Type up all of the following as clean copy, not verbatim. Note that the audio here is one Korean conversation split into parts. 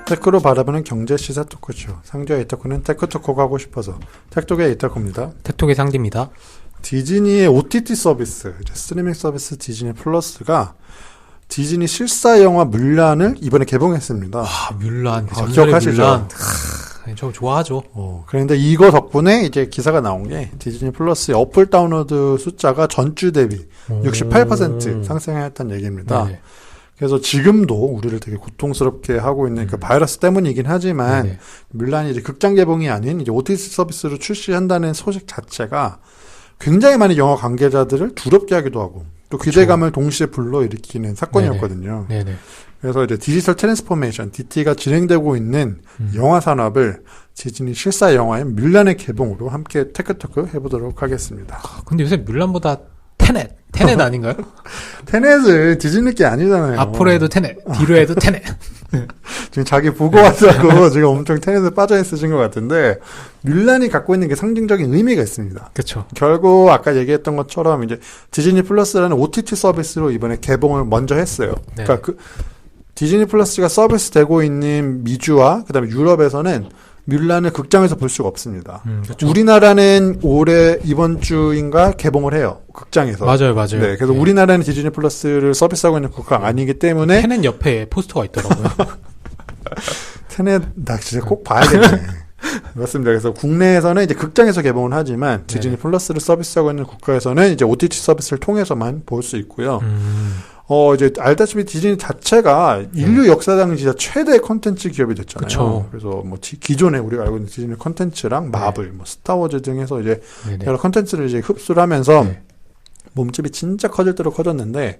테크로 바라보는 경제 시사 토크쇼. 상주의 이타코는 테크토크가 하고 싶어서 택톡의 이타코입니다. 택톡의 상디입니다. 디즈니의 OTT 서비스, 스트리밍 서비스 디즈니 플러스가 디즈니 실사 영화 물란을 이번에 개봉했습니다. 물란. 기억하시죠? 물란. 저 좋아하죠. 그런데 이거 덕분에 이제 기사가 나온 게 디즈니 플러스의 어플 다운로드 숫자가 전주 대비 68% 상승했다는 얘기입니다. 네네. 그래서 지금도 우리를 되게 고통스럽게 하고 있는 그 바이러스 때문이긴 하지만 네네. 물란이 이제 극장 개봉이 아닌 이제 OTT 서비스로 출시한다는 소식 자체가 굉장히 많은 영화 관계자들을 두렵게 하기도 하고 또 기대감을 동시에 불러일으키는 사건이었거든요. 네네. 네네. 그래서 이제 디지털 트랜스포메이션 DT가 진행되고 있는 영화 산업을 디즈니 실사 영화의 물란의 개봉으로 함께 테크토크 해보도록 하겠습니다. 근데 요새 물란보다 테넷 아닌가요? 테넷은 디즈니 게 아니잖아요. 앞으로 해도 테넷, 뒤로 해도 테넷. 지금 자기 보고 왔다고 지금 엄청 테넷에 빠져 있으신 것 같은데 물란이 갖고 있는 게 상징적인 의미가 있습니다. 그렇죠. 결국 아까 얘기했던 것처럼 이제 디즈니 플러스라는 OTT 서비스로 이번에 개봉을 먼저 했어요. 네. 그러니까 디즈니 플러스가 서비스 되고 있는 미주와 그다음에 유럽에서는 물란을 극장에서 볼 수가 없습니다. 그렇죠. 우리나라는 올해 이번 주인가 개봉을 해요. 극장에서. 맞아요. 네, 그래서 우리나라는 디즈니 플러스를 서비스하고 있는 국가가 아니기 때문에 테넷 옆에 포스터가 있더라고요. 테넷 나 진짜 꼭 봐야겠네. 맞습니다. 그래서 국내에서는 이제 극장에서 개봉을 하지만 디즈니 플러스를 서비스하고 있는 국가에서는 이제 OTT 서비스를 통해서만 볼 수 있고요. 이제 알다시피 디즈니 자체가 인류 역사상 진짜 최대 컨텐츠 기업이 됐잖아요. 그쵸. 그래서 뭐 기존에 우리가 알고 있는 디즈니 컨텐츠랑 마블, 뭐 스타워즈 등에서 이제 여러 컨텐츠를 이제 흡수를 하면서 몸집이 진짜 커질 대로 커졌는데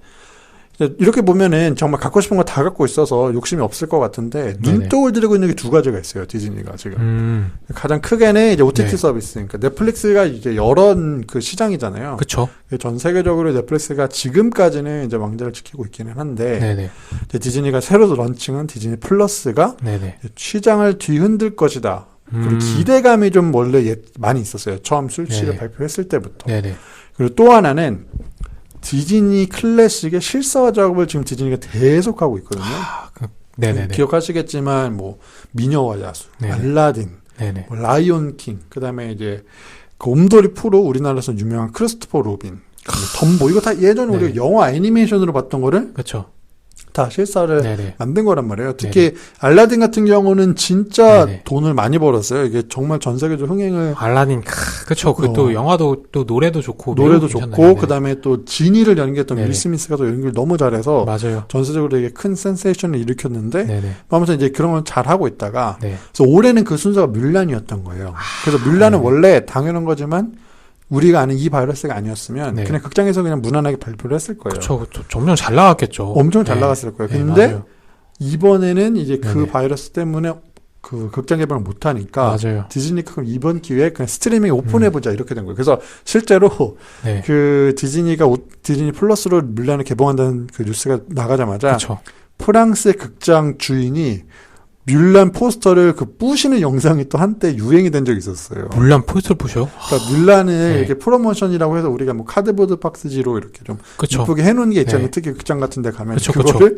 이렇게 보면은 정말 갖고 싶은 거 다 갖고 있어서 욕심이 없을 것 같은데 눈독을 들이고 있는 게 두 가지가 있어요. 디즈니가 지금 가장 크게는 이제 OTT 서비스, 그러니까 넷플릭스가 이제 여러 그 시장이잖아요. 그렇죠. 전 세계적으로 넷플릭스가 지금까지는 이제 왕좌를 지키고 있기는 한데 이제 디즈니가 새로 런칭한 디즈니 플러스가 시장을 뒤흔들 것이다. 그리고 기대감이 좀 원래 많이 있었어요. 처음 출시를 발표했을 때부터. 그리고 또 하나는 디즈니 클래식의 실사화 작업을 지금 디즈니가 계속하고 있거든요. 기억하시겠지만 뭐 미녀와 야수, 알라딘, 뭐 라이온 킹, 그다음에 이제 그 곰돌이 프로 우리나라에서 유명한 크리스토퍼 로빈, 덤보 이거 다 예전에 우리가 영화 애니메이션으로 봤던 거를 그렇죠. 다 실사를 만든 거란 말이에요. 특히 알라딘 같은 경우는 진짜 돈을 많이 벌었어요. 이게 정말 전 세계적으로 흥행을. 알라딘, 그렇죠. 또 영화도 또 노래도 좋고 그다음에 또 지니를 연기했던 윌 스미스가 또 연기를 너무 잘해서 맞아요. 전 세계적으로 되게 큰 센세이션을 일으켰는데 아무튼 이제 그런 걸 잘 하고 있다가 그래서 올해는 그 순서가 물란이었던 거예요. 그래서 물란은 원래 당연한 거지만 우리가 아는 이 바이러스가 아니었으면 그냥 극장에서 그냥 무난하게 발표를 했을 거예요. 그렇죠. 점점 잘 나갔겠죠. 엄청 잘 나갔을 거예요. 근데 이번에는 이제 그 바이러스 때문에 그 극장 개봉을 못 하니까 디즈니가 그럼 이번 기회에 그냥 스트리밍 오픈해 보자 이렇게 된 거예요. 그래서 실제로 그 디즈니가 디즈니 플러스로 물란을 개봉한다는 그 뉴스가 나가자마자 프랑스의 극장 주인이 물란 포스터를 부시는 영상이 또 한때 유행이 된 적이 있었어요. 물란 포스터를 부셔요? 그러니까 물란을 이렇게 프로모션이라고 해서 우리가 뭐 카드보드 박스지로 이렇게 좀 예쁘게 해놓은 게 있잖아요. 특히 극장 같은 데 가면 그거를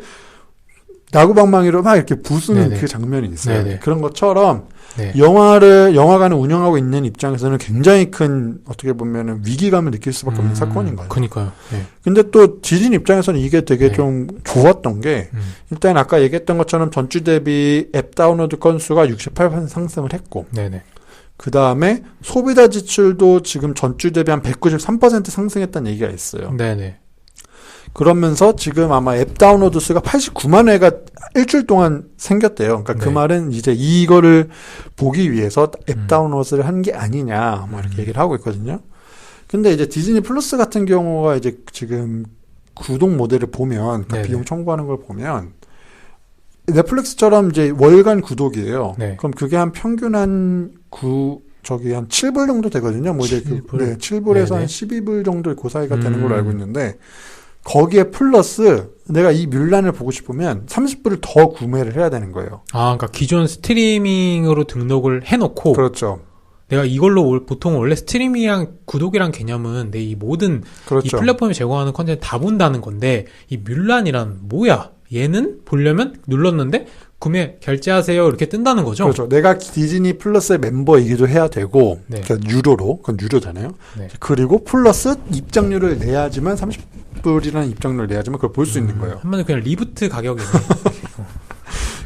나구방망이로 막 이렇게 부수는 그 장면이 있어요. 그런 것처럼 영화관을 운영하고 있는 입장에서는 굉장히 큰 어떻게 보면은 위기감을 느낄 수밖에 없는 사건인 거예요. 그러니까요. 근데 또 디즈니 입장에서는 이게 되게 좀 좋았던 게 일단 아까 얘기했던 것처럼 전주 대비 앱 다운로드 건수가 68% 상승을 했고 그 다음에 소비자 지출도 지금 전주 대비 한 193% 상승했다는 얘기가 있어요. 그러면서 지금 아마 앱 다운로드 수가 89만 회가 일주일 동안 생겼대요. 그러니까 그 말은 이제 이거를 보기 위해서 앱 다운로드를 한 게 아니냐, 뭐 이렇게 얘기를 하고 있거든요. 근데 이제 디즈니 플러스 같은 경우가 이제 지금 구독 모델을 보면, 그러니까 비용 청구하는 걸 보면, 넷플릭스처럼 이제 월간 구독이에요. 그럼 그게 한 평균 한 7불 정도 되거든요. 뭐 이제 7불에서 한 12불 정도 그 사이가 되는 걸로 알고 있는데, 거기에 플러스 내가 이 물란을 보고 싶으면 30불을 더 구매를 해야 되는 거예요. 그러니까 기존 스트리밍으로 등록을 해놓고 그렇죠. 내가 이걸로 보통 원래 스트리밍이랑 구독이란 개념은 내 이 모든 그렇죠. 이 플랫폼이 제공하는 컨텐츠 다 본다는 건데 이 뮬란이란 뭐야? 얘는 보려면 눌렀는데 구매 결제하세요 이렇게 뜬다는 거죠. 그렇죠. 내가 디즈니 플러스의 멤버이기도 해야 되고 네. 그러니까 유료로 그건 유료잖아요. 네. 그리고 플러스 입장료를 내야지만 30불이라는 입장료를 내야지만 그걸 볼 수 있는 거예요. 한마디로 그냥 리부트 가격이네.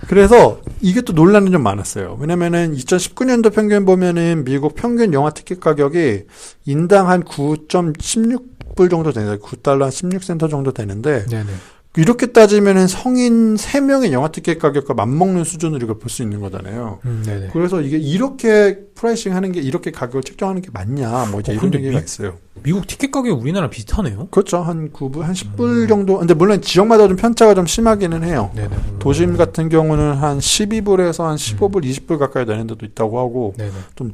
그래서 이게 또 논란이 좀 많았어요. 왜냐면은 2019년도 평균 보면은 미국 평균 영화 티켓 가격이 인당 한 9.16불 정도 되는데 9달러 16센트 정도 되는데 네네. 이렇게 따지면은 성인 3명의 영화 티켓 가격과 맞먹는 수준으로 이걸 볼 수 있는 거잖아요. 네네. 그래서 이게 이렇게 프라이싱 하는 게 이렇게 가격을 책정하는 게 맞냐 뭐 이제 이런 얘기가 있어요. 미국 티켓 가격이 우리나라 비슷하네요. 그렇죠. 한 9불, 한 10불 정도. 근데 물론 지역마다 좀 편차가 좀 심하기는 해요. 네네. 도심 같은 경우는 한 12불에서 한 15불, 20불 가까이 되는 데도 있다고 하고 네네. 좀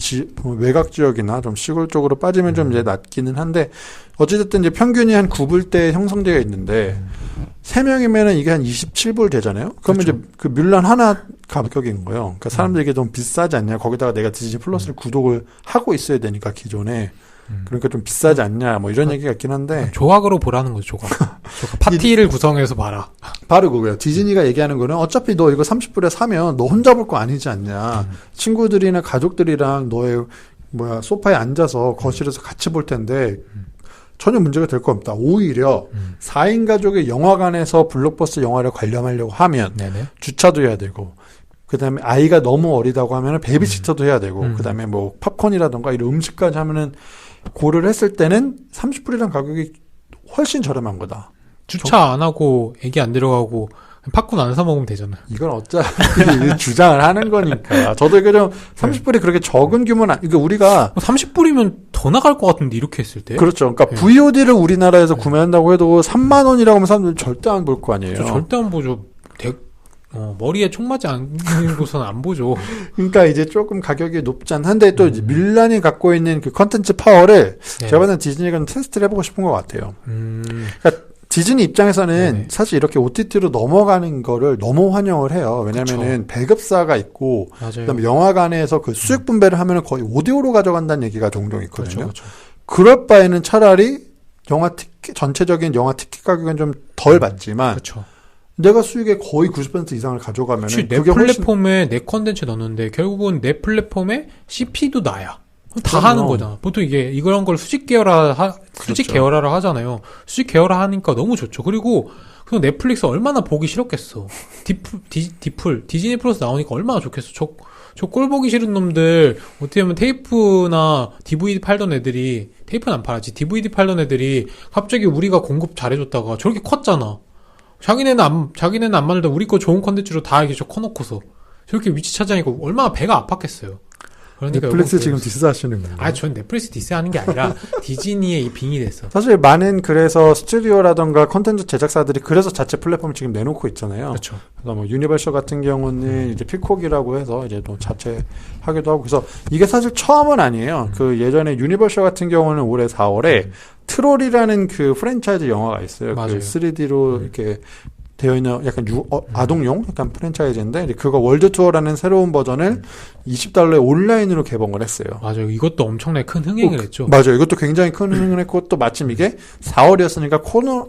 외곽 지역이나 좀 시골 쪽으로 빠지면 좀 이제 낮기는 한데 어찌됐든 이제 평균이 한 9불대 형성되어 있는데 3명이면은 이게 한 27불 되잖아요. 그러면 그렇죠. 이제 그 뮬란 하나 가격인 거예요. 그러니까 사람들에게 좀 비싸지 않냐. 거기다가 내가 디즈니 플러스를 구독을 하고 있어야 되니까 기존에. 그러니까 좀 비싸지 않냐. 뭐 이런 얘기가 있긴 한데. 조각으로 보라는 거죠, 조각. 파티를 구성해서 봐라. 바로 그거예요. 디즈니가 얘기하는 거는 어차피 너 이거 30불에 사면 너 혼자 볼 거 아니지 않냐. 친구들이나 가족들이랑 너의 소파에 앉아서 거실에서 같이 볼 텐데 전혀 문제가 될 거 없다. 오히려 4인 가족의 영화관에서 블록버스터 영화를 관람하려고 하면 네네. 주차도 해야 되고 그다음에 아이가 너무 어리다고 하면은 베이비시터도 해야 되고 그다음에 뭐 팝콘이라던가 이런 음식까지 하면은 고려를 했을 때는 30불이란 가격이 훨씬 저렴한 거다. 주차 안 하고 애기 안 데려가고 팝콘 안 사 먹으면 되잖아요. 이건 어차피 주장을 하는 거니까. 저도 이게 좀 30불이 그렇게 적은 규모는 그러니까 우리가 30불이면 더 나갈 것 같은데 이렇게 했을 때. 그렇죠. 그러니까 VOD를 우리나라에서 구매한다고 해도 3만 원이라고 하면 사람들 절대 안 볼 거 아니에요. 절대 안 보죠. 머리에 총 맞지 않는 곳은 안 보죠. 그러니까 이제 조금 가격이 높지 않은데 또 이제 밀란이 갖고 있는 그 컨텐츠 파워를 제가 봤을 때 디즈니가 좀 테스트를 해보고 싶은 것 같아요. 그러니까 디즈니 입장에서는 네네. 사실 이렇게 OTT로 넘어가는 거를 너무 환영을 해요. 왜냐면은 배급사가 있고 맞아요. 그다음에 영화관에서 그 수익 분배를 하면은 거의 오디오로 가져간다는 얘기가 종종 있거든요. 그렇죠. 그럴 바에는 차라리 영화 티켓 전체적인 영화 티켓 가격은 좀 덜 받지만 그렇죠. 내가 수익의 거의 90% 이상을 가져가면은 내 그게 플랫폼에 내 컨텐츠 넣는데 결국은 내 플랫폼에 CP도 나야. 다 그럼요. 하는 거잖아. 보통 이런 걸 수직 계열화라고 하잖아요. 수직 계열화 하니까 너무 좋죠. 그리고 그 넷플릭스 얼마나 보기 싫었겠어. 디즈니 플러스 나오니까 얼마나 좋겠어. 저 꼴 보기 싫은 놈들 어떻게 보면 테이프나 DVD 팔던 애들이 테이프는 안 팔았지. DVD 팔던 애들이 갑자기 우리가 공급 잘해줬다가 저렇게 컸잖아. 자기네는 안 만들다 우리 거 좋은 컨텐츠로 다 이렇게 커놓고서 저렇게 위치 차지하니까 얼마나 배가 아팠겠어요. 그러니까 넷플릭스 지금 디스하시는 거예요. 전 넷플릭스 디스하는 게 아니라 디즈니에 이 빙이 됐어. 사실 많은 그래서 스튜디오라던가 컨텐츠 제작사들이 그래서 자체 플랫폼을 지금 내놓고 있잖아요. 그렇죠. 그래서 뭐 유니버셜 같은 경우는 이제 피콕이라고 해서 이제 또 자체 하기도 하고 그래서 이게 사실 처음은 아니에요. 그 예전에 유니버셜 같은 경우는 올해 4월에 트롤이라는 그 프랜차이즈 영화가 있어요. 맞아요. 그 3D로 이렇게 되어 있는 약간 아동용 약간 프랜차이즈인데 그거 월드 투어라는 새로운 버전을 20달러에 온라인으로 개봉을 했어요. 맞아요. 이것도 엄청나게 큰 흥행을 했죠. 맞아요. 이것도 굉장히 큰 흥행을 했고 또 마침 이게 4월이었으니까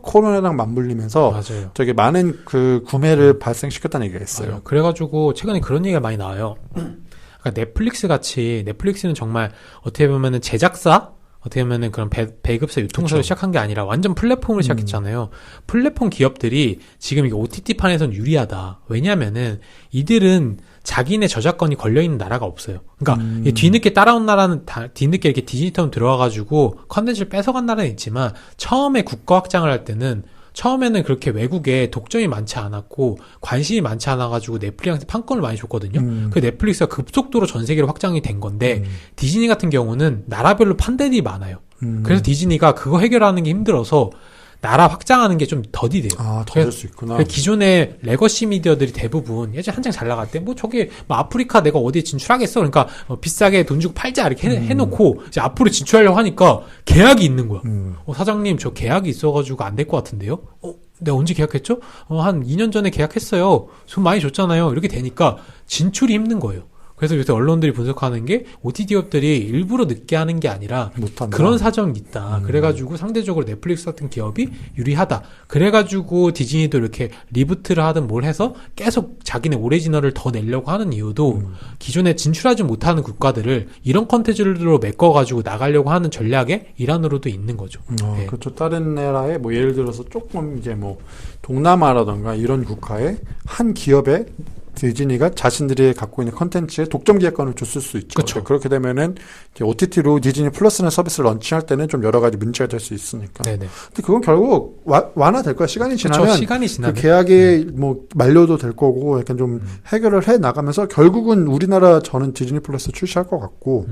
코로나랑 맞물리면서 맞아요. 되게 많은 그 구매를 발생시켰다는 얘기가 있어요. 맞아요. 그래가지고 최근에 그런 얘기가 많이 나와요. 그러니까 넷플릭스는 정말 어떻게 보면은 제작사 어떻게 보면은 그런 배급사 유통사를 시작한 게 아니라 완전 플랫폼을 시작했잖아요. 플랫폼 기업들이 지금 이게 OTT판에선 유리하다. 왜냐면은 이들은 자기네 저작권이 걸려있는 나라가 없어요. 그러니까 뒤늦게 따라온 나라는 뒤늦게 이렇게 디지털로 들어와가지고 컨텐츠를 뺏어간 나라는 있지만 처음에 국가 확장을 할 때는 처음에는 그렇게 외국에 독점이 많지 않았고 관심이 많지 않아가지고 넷플릭스한테 판권을 많이 줬거든요. 그 넷플릭스가 급속도로 전 세계로 확장이 된 건데 디즈니 같은 경우는 나라별로 판대들이 많아요. 그래서 디즈니가 그거 해결하는 게 힘들어서 나라 확장하는 게 좀 더디돼요. 더 될 수 있구나. 기존의 레거시 미디어들이 대부분 예전에 한창 잘 나갈 때 저게 아프리카 내가 어디에 진출하겠어? 그러니까 비싸게 돈 주고 팔자 이렇게 해놓고 이제 앞으로 진출하려고 하니까 계약이 있는 거야. 사장님 저 계약이 있어가지고 안 될 것 같은데요? 내가 언제 계약했죠? 한 2년 전에 계약했어요. 돈 많이 줬잖아요. 이렇게 되니까 진출이 힘든 거예요. 그래서 요새 언론들이 분석하는 게 OTT 기업들이 일부러 늦게 하는 게 아니라 못한다. 그런 사정이 있다. 그래가지고 상대적으로 넷플릭스 같은 기업이 유리하다. 그래가지고 디즈니도 이렇게 리부트를 하든 뭘 해서 계속 자기네 오리지널을 더 내려고 하는 이유도 기존에 진출하지 못하는 국가들을 이런 컨텐츠로 메꿔가지고 나가려고 하는 전략의 일환으로도 있는 거죠. 네. 그렇죠. 다른 나라에 뭐 예를 들어서 조금 이제 뭐 동남아라던가 이런 국가에 한 기업에 디즈니가 자신들이 갖고 있는 컨텐츠에 독점 기획권을 줬을 수 있죠. 그렇죠. 그렇게 되면은 이제 OTT로 디즈니 플러스라는 서비스를 런칭할 때는 좀 여러 가지 문제가 될 수 있으니까. 네네. 근데 그건 결국 완화될 거야. 시간이 지나면. 그렇죠. 시간이 지나면. 그 계약이 뭐 만료도 될 거고 약간 좀 해결을 해 나가면서 결국은 우리나라 저는 디즈니 플러스 출시할 것 같고.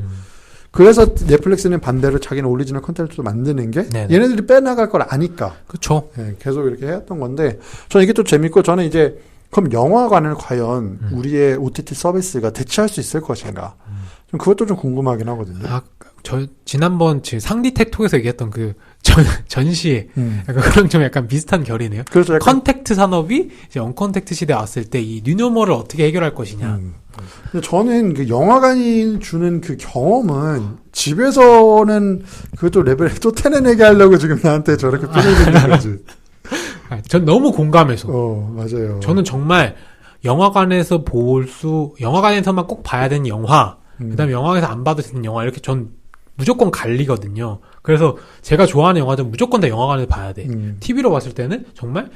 그래서 넷플릭스는 반대로 자기는 오리지널 컨텐츠도 만드는 게 네네. 얘네들이 빼나갈 걸 아니까. 그렇죠. 네, 계속 이렇게 해왔던 건데 저는 이게 또 재밌고 저는 이제 그럼 영화관을 과연 우리의 OTT 서비스가 대체할 수 있을 것인가? 좀 그것도 좀 궁금하긴 하거든요. 지난번 상디텍 톡에서 얘기했던 그 전시 약간 그런 좀 약간 비슷한 결이네요. 그렇죠. 약간 컨택트 산업이 이제 언컨택트 시대에 왔을 때 이 뉴노멀을 어떻게 해결할 것이냐. 근데 저는 그 영화관이 주는 그 경험은 집에서는 그것도 레벨을 또 테내내게 하려고 지금 나한테 저렇게 표현해주는 거지. 전 너무 공감해서. 맞아요. 저는 정말 영화관에서만 꼭 봐야 되는 영화, 그다음에 영화관에서 안 봐도 되는 영화, 이렇게 전 무조건 갈리거든요. 그래서 제가 좋아하는 영화들은 무조건 다 영화관에서 봐야 돼. TV로 봤을 때는 정말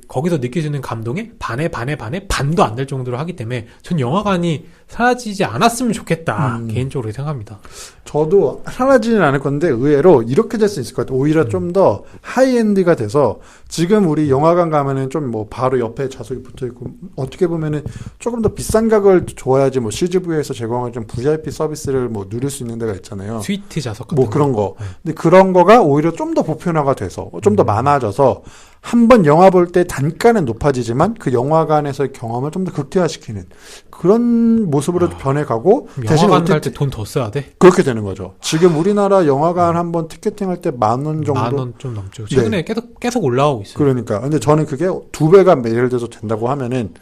거기서 느낄 수 있는 감동에 반에 반도 안 될 정도로 하기 때문에 전 영화관이 사라지지 않았으면 좋겠다. 개인적으로 생각합니다. 저도 사라지는 않을 건데 의외로 이렇게 될 수 있을 것 같아요. 오히려 좀 더 하이엔드가 돼서 지금 우리 영화관 가면은 좀 뭐 바로 옆에 좌석이 붙어 있고 어떻게 보면은 조금 더 비싼 가격을 줘야지 뭐 CGV에서 제공하는 좀 VIP 서비스를 뭐 누릴 수 있는 데가 있잖아요. 스위트 좌석 같은 뭐 그런 거. 근데 그런 거가 오히려 좀 더 보편화가 돼서 좀 더 많아져서 한 번 영화 볼 때 단가는 높아지지만 그 영화관에서의 경험을 좀 더 극대화시키는 그런 모습으로 변해가고 영화관 갈 때 돈 더 써야 돼? 그렇게 되는 거죠. 지금 우리나라 영화관 한번 티켓팅할 때 10,000원 정도 10,000원 좀 넘죠. 최근에 네. 계속 올라오고 있어요. 그러니까 근데 저는 그게 2배가 예를 들어서 된다고 하면은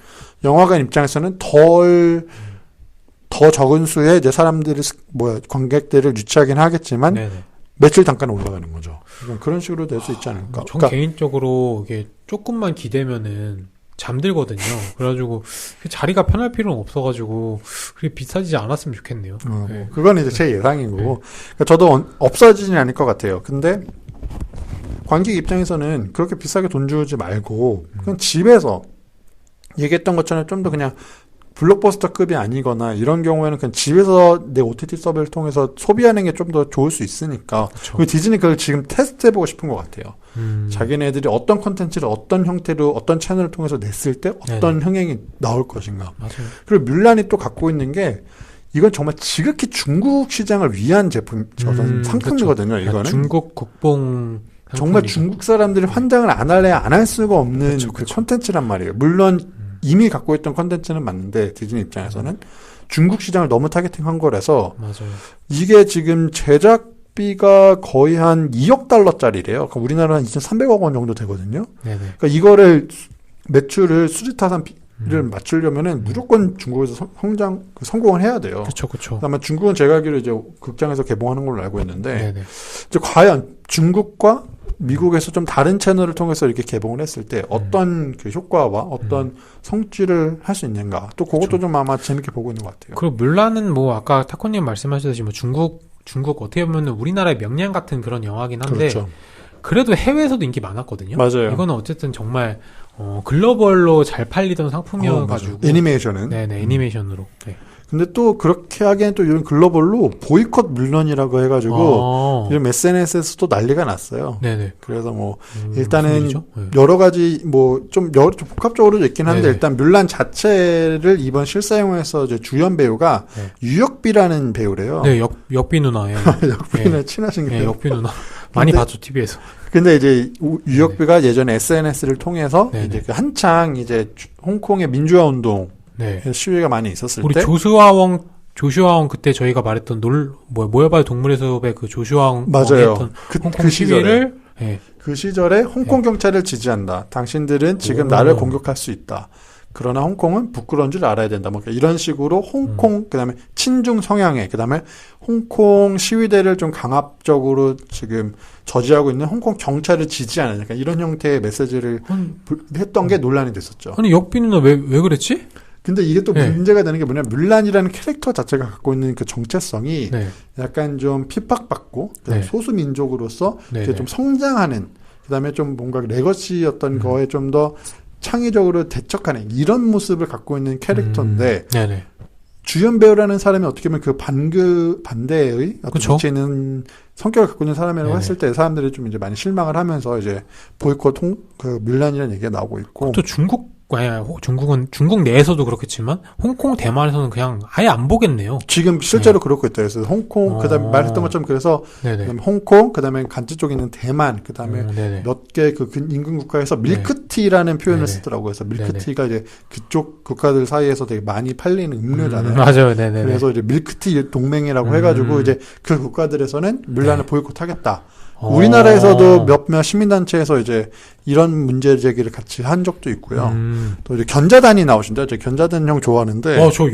영화관 입장에서는 더 적은 수의 이제 사람들이 관객들을 유치하긴 하겠지만 네네. 매출 단가는 올라가는 거죠. 그런 식으로 될 수 있지 않을까. 전 개인적으로 이게 조금만 기대면은 잠들거든요. 그래가지고 자리가 편할 필요는 없어가지고 그게 비싸지지 않았으면 좋겠네요. 네. 그건 이제 제 예상이고 네. 그러니까 저도 없어지진 않을 것 같아요. 근데 관객 입장에서는 그렇게 비싸게 돈 주지 말고 그냥 집에서 얘기했던 것처럼 좀 더 그냥 블록버스터급이 아니거나 이런 경우에는 그냥 집에서 내 OTT 서비스를 통해서 소비하는 게 좀 더 좋을 수 있으니까. 그리고 디즈니 그걸 지금 테스트해보고 싶은 것 같아요. 자기네들이 어떤 콘텐츠를 어떤 형태로 어떤 채널을 통해서 냈을 때 어떤 네네. 흥행이 나올 것인가. 맞아요. 그리고 뮬란이 또 갖고 있는 게 이건 정말 지극히 중국 시장을 위한 상품이거든요. 그렇죠. 이거는 중국 국뽕 정말 중국 사람들이 환장을 안 할래야 안 할 수가 없는 그 콘텐츠란 말이에요. 물론 이미 갖고 있던 콘텐츠는 맞는데 디즈니 입장에서는 중국 시장을 너무 타겟팅한 거라서 맞아요. 이게 지금 제작비가 거의 한 2억 달러짜리래요. 그러니까 우리나라 한 2,300억 원 정도 되거든요. 네네. 그러니까 이거를 매출을 수지타산비를 맞추려면은 무조건 중국에서 성공을 해야 돼요. 그렇죠, 그렇죠. 아마 중국은 제가 알기로 이제 극장에서 개봉하는 걸로 알고 있는데 네네. 이제 과연 중국과 미국에서 좀 다른 채널을 통해서 이렇게 개봉을 했을 때 어떤 그 효과와 어떤 성취를 할 수 있는가 또 그것도 그렇죠. 좀 아마 재밌게 보고 있는 것 같아요. 그리고 뮬란은 뭐 아까 타코님 말씀하셨듯이 뭐 중국 어떻게 보면 우리나라의 명량 같은 그런 영화긴 한데 그렇죠. 그래도 해외에서도 인기 많았거든요. 맞아요. 이거는 어쨌든 정말 글로벌로 잘 팔리던 상품이어가지고 애니메이션은 네네 애니메이션으로. 네. 근데 또 그렇게 하기엔 또 이런 글로벌로 보이콧 뮬런이라고 해가지고 이런 SNS에서도 난리가 났어요. 네네. 그래서 뭐 일단은 여러 가지 뭐 좀 복합적으로도 있긴 한데 네네. 일단 뮬란 자체를 이번 실사영화에서 이제 주연 배우가 네. 유역비라는 배우래요. 네, 역비 누나예요. 역비는 네. 친하신 게. 네, 역비 누나 많이 봤죠 TV에서. 근데 이제 유역비가 예전에 SNS를 통해서 네네. 이제 한창 이제 홍콩의 민주화 운동 네. 시위가 많이 있었을 우리 때. 조슈아왕 그때 저희가 말했던 모여봐요 동물의 숲의 그 조슈아왕 맞아요. 홍콩 시위를 그 시절에 홍콩 경찰을 지지한다. 당신들은 지금 나를 공격할 수 있다. 그러나 홍콩은 부끄러운 줄 알아야 된다. 뭐 이런 식으로 홍콩 그다음에 친중 성향의 그다음에 홍콩 시위대를 좀 강압적으로 지금 저지하고 있는 홍콩 경찰을 지지하는 그러니까 이런 형태의 메시지를 했던 게 논란이 됐었죠. 아니 역빈은 왜 그랬지? 근데 이게 또 문제가 되는 게 뭐냐면 물란이라는 캐릭터 자체가 갖고 있는 그 정체성이 약간 좀 핍박받고 소수 민족으로서 이제 좀 성장하는 그다음에 좀 뭔가 레거시였던 거에 좀 더 창의적으로 대척하는 이런 모습을 갖고 있는 캐릭터인데 주연 배우라는 사람이 어떻게 보면 그 반대의 어떤 위치에 있는 성격을 갖고 있는 사람이라고 했을 때 사람들이 좀 이제 많이 실망을 하면서 이제 보이콧 그 물란이라는 얘기가 나오고 있고 또 중국 내에서도 그렇겠지만 홍콩 대만에서는 그냥 아예 안 보겠네요. 지금 실제로 그렇고 있다. 그래서 홍콩 그다음에 말했던 것처럼 그래서 그다음에 홍콩 그다음에 간지 쪽에 있는 대만 그다음에 몇 개 그 인근 국가에서 밀크티라는 표현을 쓰더라고요. 그래서 밀크티가 이제 그쪽 국가들 사이에서 되게 많이 팔리는 음료잖아요. 맞아요. 그래서 이제 밀크티 동맹이라고 해가지고 이제 그 국가들에서는 물란을 보이콧하겠다. 우리나라에서도 몇몇 시민단체에서 이제 이런 문제 제기를 같이 한 적도 있고요. 또 이제 견자단이 나오신다. 저 견자단 형 좋아하는데. 저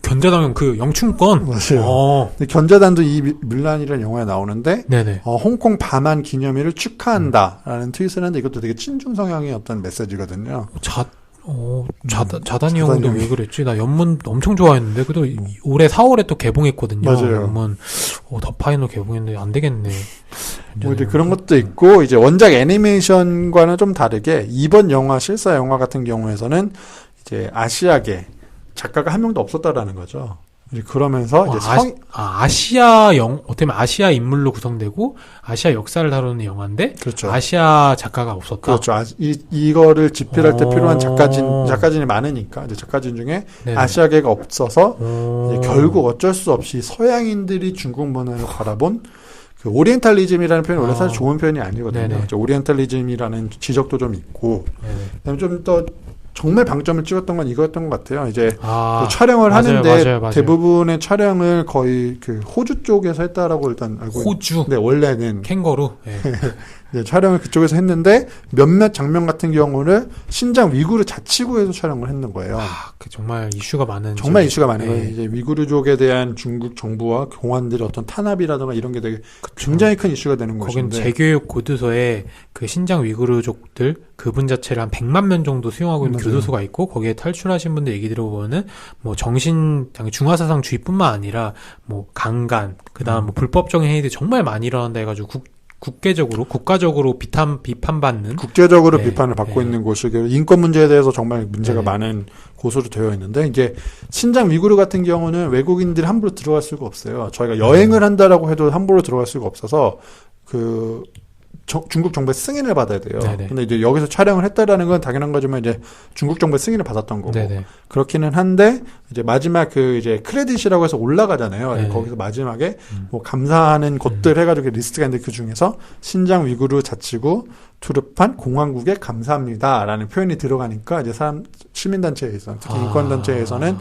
견자단 형 그 영춘권. 맞아요. 견자단도 이 물란이라는 영화에 나오는데, 홍콩 밤한 기념일을 축하한다라는 트윗을 하는데 이것도 되게 친중 성향의 어떤 메시지거든요. 자단이 형도 왜 그랬지? 나 연문 엄청 좋아했는데, 그래도 올해 4월에 또 개봉했거든요. 맞아요. 연문, 더 파이널 개봉했는데 안 되겠네. 뭐 이제 그런 것도 있고, 이제 원작 애니메이션과는 좀 다르게, 이번 영화, 실사 영화 같은 경우에서는 이제 아시아계 작가가 한 명도 없었다라는 거죠. 그러면서 이제 어떻게 보면 아시아 인물로 구성되고 아시아 역사를 다루는 영화인데 그렇죠. 아시아 작가가 없었다. 그렇죠. 이거를 집필할 때 필요한 작가진이 많으니까 이제 작가진 중에 아시아계가 없어서 이제 결국 어쩔 수 없이 서양인들이 중국 문화를 바라본 그 오리엔탈리즘이라는 표현이 원래 사실 좋은 표현이 아니거든요. 오리엔탈리즘이라는 지적도 좀 있고 그다음에 좀 더 정말 방점을 찍었던 건 이거였던 것 같아요. 이제 그 촬영을 하는데 맞아요. 대부분의 촬영을 거의 그 호주 쪽에서 했다라고 일단 알고 호주? 네, 원래는 캥거루. 네, 촬영을 그쪽에서 했는데 몇몇 장면 같은 경우를 신장 위구르 자치구에서 촬영을 했는 거예요. 정말 이슈가 많은. 정말 이슈가 많은 거예요. 이제 위구르족에 대한 중국 정부와 공안들의 어떤 탄압이라든가 이런 게 되게 굉장히 큰 이슈가 되는 것인데. 거긴 재교육 고도서에 그 신장 위구르족들 그분 자체를 한 100만 명 정도 수용하고 있는 교도소가 있고 거기에 탈출하신 분들 얘기 들어보면은 뭐 중화사상주의뿐만 아니라 뭐 강간 그다음 뭐 불법적인 행위들이 정말 많이 일어난다 해가지고 국가적으로 비판받는 국제적으로 비판을 받고 있는 곳이고 인권 문제에 대해서 정말 문제가 많은 곳으로 되어 있는데 이제 신장 위구르 같은 경우는 외국인들이 함부로 들어갈 수가 없어요. 저희가 여행을 한다라고 해도 함부로 들어갈 수가 없어서 그 중국 정부의 승인을 받아야 돼요. 근데 이제 여기서 촬영을 했다라는 건 당연한 거지만 이제 중국 정부의 승인을 받았던 거고 그렇기는 한데 이제 마지막 그 이제 크레딧이라고 해서 올라가잖아요. 거기서 마지막에 뭐 감사하는 곳들 해가지고 리스트가 있는데 그 중에서 신장 위구르 자치구 투르판 공화국에 감사합니다라는 표현이 들어가니까 이제 시민단체에서 특히 인권단체에서는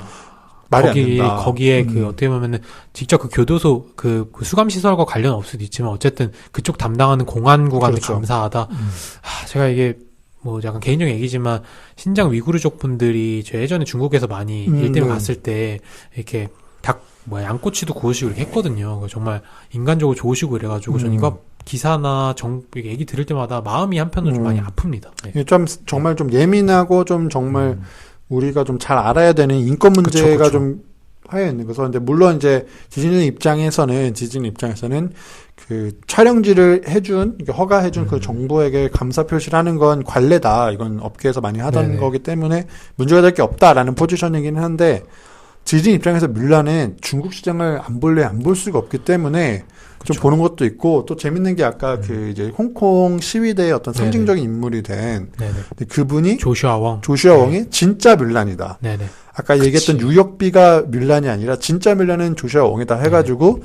말이 안 된다. 거기에 그 어떻게 보면은 직접 그 교도소 그 수감 시설과 관련 없을 수도 있지만 어쨌든 그쪽 담당하는 공안국한테 감사하다. 제가 이게 뭐 약간 개인적인 얘기지만 신장 위구르족 분들이 저 예전에 중국에서 많이 일 때문에 갔을 때 이렇게 양꼬치도 구우시고 이렇게 했거든요. 정말 인간적으로 좋으시고 이래가지고 전 이거 기사나 얘기 들을 때마다 마음이 한편으로 좀 많이 아픕니다. 좀 정말 좀 예민하고 좀 정말 우리가 좀 잘 알아야 되는 인권 문제가 좀 하여 있는 거죠. 근데 물론 이제 디즈니 입장에서는 그 촬영지를 허가해준 그 정부에게 감사 표시를 하는 건 관례다. 이건 업계에서 많이 하던 거기 때문에 문제가 될 게 없다라는 포지션이기는 한데 디즈니 입장에서 물란은 중국 시장을 안 볼 수가 없기 때문에 좀 보는 것도 있고 또 재밌는 게 아까 그 이제 홍콩 시위대의 어떤 상징적인 인물이 된 그분이 조슈아 웡이 진짜 물란이다. 아까 얘기했던 뉴욕비가 물란이 아니라 진짜 물란은 조슈아 웡이다 해가지고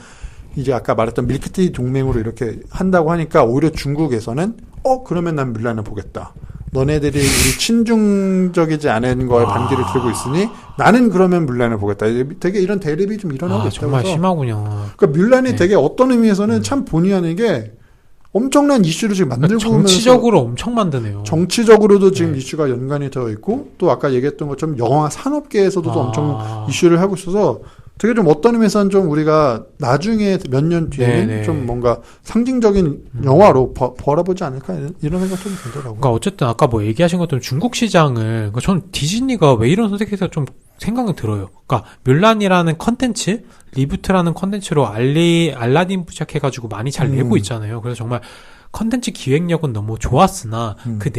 이제 아까 말했던 밀크티 동맹으로 이렇게 한다고 하니까 오히려 중국에서는 그러면 난 물란을 보겠다. 너네들이 우리 친중적이지 않은 거에 반기를 들고 있으니 나는 그러면 물란을 보겠다. 되게 이런 대립이 좀 일어나고 있다고. 정말 심하군요. 그러니까 물란이 되게 어떤 의미에서는 참 본의 아니게 엄청난 이슈를 지금 만들고 정치적으로 엄청 만드네요. 정치적으로도 지금 이슈가 연관이 되어 있고 또 아까 얘기했던 것처럼 영화 산업계에서도 엄청 이슈를 하고 있어서 되게 좀 어떤 의미에서는 좀 우리가 나중에 몇 년 뒤에는 좀 뭔가 상징적인 영화로 바라보지 않을까 이런 생각 좀 들더라고요. 그러니까 어쨌든 아까 뭐 얘기하신 것처럼 중국 시장을 그러니까 저는 디즈니가 왜 이런 선택해서 좀 생각이 들어요. 그러니까 뮬란이라는 컨텐츠, 리부트라는 컨텐츠로 알라딘 부착해가지고 많이 잘 내고 있잖아요. 그래서 정말 컨텐츠 기획력은 너무 좋았으나 그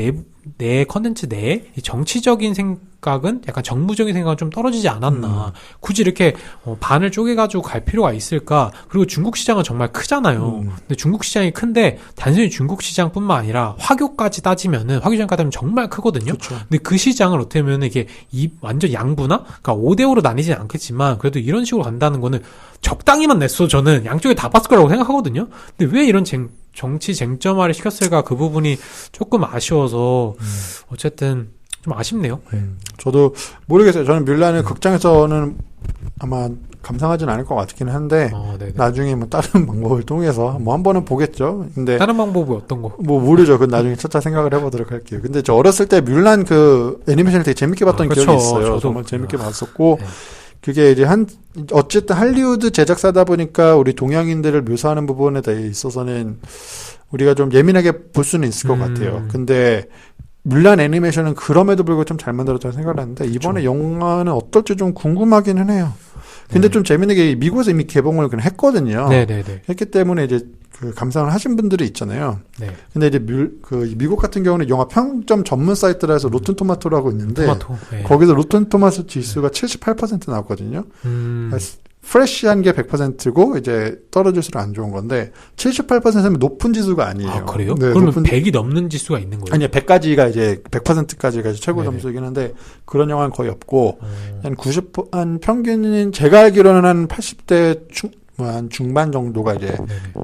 내 컨텐츠 내에 정치적인 생각은 약간 정무적인 생각은 좀 떨어지지 않았나. 굳이 이렇게 반을 쪼개가지고 갈 필요가 있을까. 그리고 중국 시장은 정말 크잖아요. 근데 중국 시장이 큰데 단순히 중국 시장뿐만 아니라 화교까지 따지면은 화교 시장까지 따지면 정말 크거든요. 그렇죠. 근데 그 시장을 어떻게 보면 이게 완전 양분화? 그러니까 5대5로 나뉘진 않겠지만 그래도 이런 식으로 간다는 거는 적당히만 냈어. 저는 양쪽에 다 봤을 거라고 생각하거든요. 근데 왜 이런 정치 쟁점화를 시켰을까 그 부분이 조금 아쉬워서 어쨌든 좀 아쉽네요. 저도 모르겠어요. 저는 뮬란을 극장에서는 아마 감상하진 않을 것 같긴 한데 나중에 뭐 다른 방법을 통해서 뭐 한 번은 보겠죠. 근데 다른 방법이 어떤 거? 뭐 모르죠. 그건 나중에 차차 생각을 해보도록 할게요. 근데 저 어렸을 때 뮬란 그 애니메이션을 되게 재밌게 봤던 그렇죠. 기억이 있어요. 저도 정말 재밌게 봤었고 그게 이제 어쨌든 할리우드 제작사다 보니까 우리 동양인들을 묘사하는 부분에 대해 있어서는 우리가 좀 예민하게 볼 수는 있을 것 같아요. 근데 뮬란 애니메이션은 그럼에도 불구하고 좀 잘 만들었다고 생각을 하는데 이번에 그렇죠. 영화는 어떨지 좀 궁금하기는 해요. 근데 좀 재밌는 게 미국에서 이미 개봉을 그냥 했거든요. 했기 때문에 이제 그 감상을 하신 분들이 있잖아요. 근데 이제 미국 같은 경우는 영화 평점 전문 사이트라 해서 로튼 토마토라고 있는데 거기서 로튼 토마토 지수가 78% 나왔거든요. 프레시한 게 100%고 이제 떨어질수록 안 좋은 건데 78%면 높은 지수가 아니에요. 아, 그래요? 네, 그러면 100이 넘는 지수가 있는 거예요? 아니요. 100까지가 이제 100%까지가 최고 점수이긴 한데 그런 영화는 거의 없고 한 90, 한 평균은 제가 알기로는 한 80대 한 중반 정도가 이제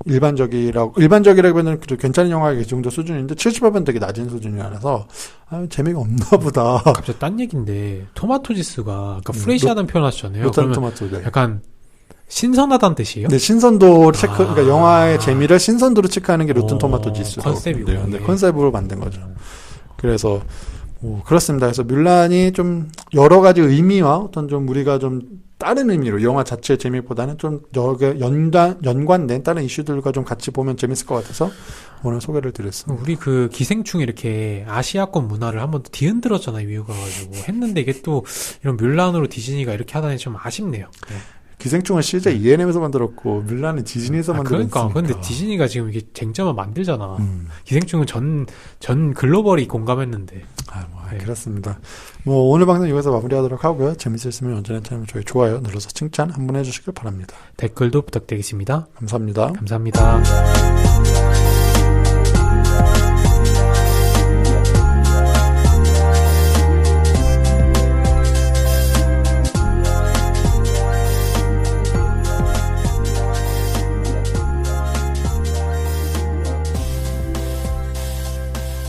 일반적이라고는 괜찮은 영화가 이 정도 수준인데 78은 되게 낮은 수준이라서 재미가 없나 보다. 갑자기 딴 얘기인데 토마토 지수가 아까 프레시하다는 표현 하셨잖아요. 로튼 토마토 약간 신선하다는 뜻이에요? 네, 신선도 체크, 그러니까 영화의 재미를 신선도로 체크하는 게 로튼 토마토 지수. 컨셉이고요. 네, 컨셉으로 만든 거죠. 그래서, 그렇습니다. 그래서 뮬란이 좀 여러 가지 의미와 어떤 좀 우리가 좀 다른 의미로 영화 자체의 재미보다는 좀 연관된 다른 이슈들과 좀 같이 보면 재밌을 것 같아서 오늘 소개를 드렸습니다. 우리 그 기생충 이렇게 아시아권 문화를 한번 뒤흔들었잖아요. 미국 가가지고 했는데 이게 또 이런 뮬란으로 디즈니가 이렇게 하다니 좀 아쉽네요. 네. 기생충은 실제 E&M에서 만들었고 뮬란은 디즈니에서 만들었으니까. 그러니까 근데 디즈니가 지금 이게 쟁점을 만들잖아. 기생충은 전 글로벌이 공감했는데. 그렇습니다. 뭐 오늘 방송 여기서 마무리하도록 하고요. 재밌으시면 언제나 저희 좋아요 눌러서 칭찬 한번 해주시길 바랍니다. 댓글도 부탁드리겠습니다. 감사합니다. 감사합니다.